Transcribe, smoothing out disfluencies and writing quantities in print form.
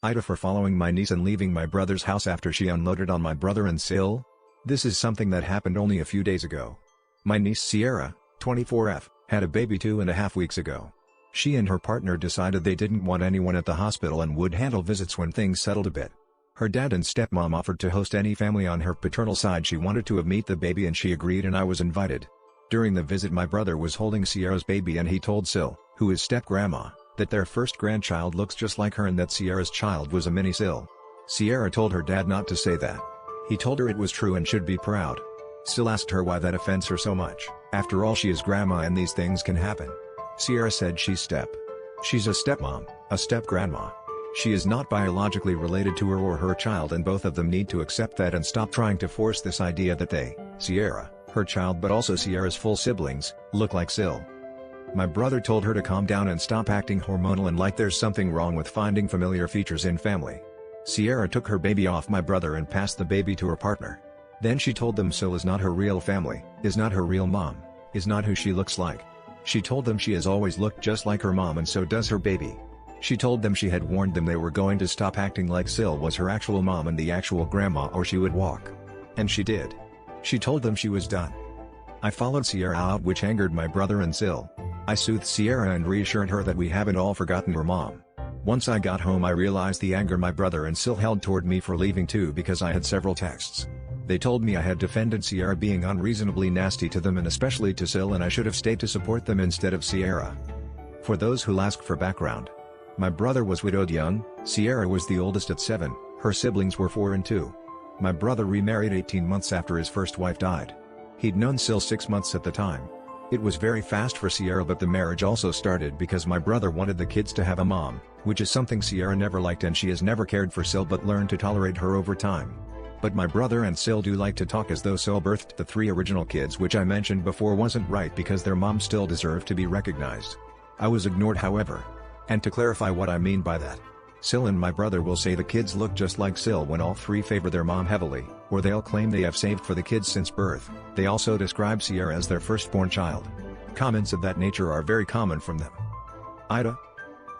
Ida for following my niece and leaving my brother's house after she unloaded on my brother and Sil? This is something that happened only a few days ago. My niece Sierra, 24F, had a baby 2.5 weeks ago. She and her partner decided they didn't want anyone at the hospital and would handle visits when things settled a bit. Her dad and stepmom offered to host any family on her paternal side she wanted to meet the baby, and she agreed, and I was invited. During the visit my brother was holding Sierra's baby and he told Sil, who is step-grandma, that their first grandchild looks just like her and that Sierra's child was a mini Sil. Sierra told her dad not to say that. He told her it was true and should be proud. Sil asked her why that offends her so much. After all, she is grandma and these things can happen. Sierra said she's a stepmom, a step-grandma. She is not biologically related to her or her child, and both of them need to accept that and stop trying to force this idea that they, Sierra, her child but also Sierra's full siblings, look like Sil. My brother told her to calm down and stop acting hormonal and like there's something wrong with finding familiar features in family. Sierra took her baby off my brother and passed the baby to her partner. Then she told them Sil is not her real family, is not her real mom, is not who she looks like. She told them she has always looked just like her mom and so does her baby. She told them she had warned them they were going to stop acting like Sil was her actual mom and the actual grandma or she would walk. And she did. She told them she was done. I followed Sierra out, which angered my brother and Sil. I soothed Sierra and reassured her that we haven't all forgotten her mom. Once I got home I realized the anger my brother and Sil held toward me for leaving too, because I had several texts. They told me I had defended Sierra being unreasonably nasty to them and especially to Sil, and I should have stayed to support them instead of Sierra. For those who'll ask for background. My brother was widowed young, Sierra was the oldest at 7, her siblings were 4 and 2. My brother remarried 18 months after his first wife died. He'd known Sil 6 months at the time. It was very fast for Sierra, but the marriage also started because my brother wanted the kids to have a mom, which is something Sierra never liked, and she has never cared for Sil but learned to tolerate her over time. But my brother and Sil do like to talk as though Sil birthed the 3 original kids, which I mentioned before wasn't right because their mom still deserved to be recognized. I was ignored, however. And to clarify what I mean by that, Sil and my brother will say the kids look just like Sil when all 3 favor their mom heavily, or they'll claim they have saved for the kids since birth. They also describe Sierra as their firstborn child. Comments of that nature are very common from them. Ida,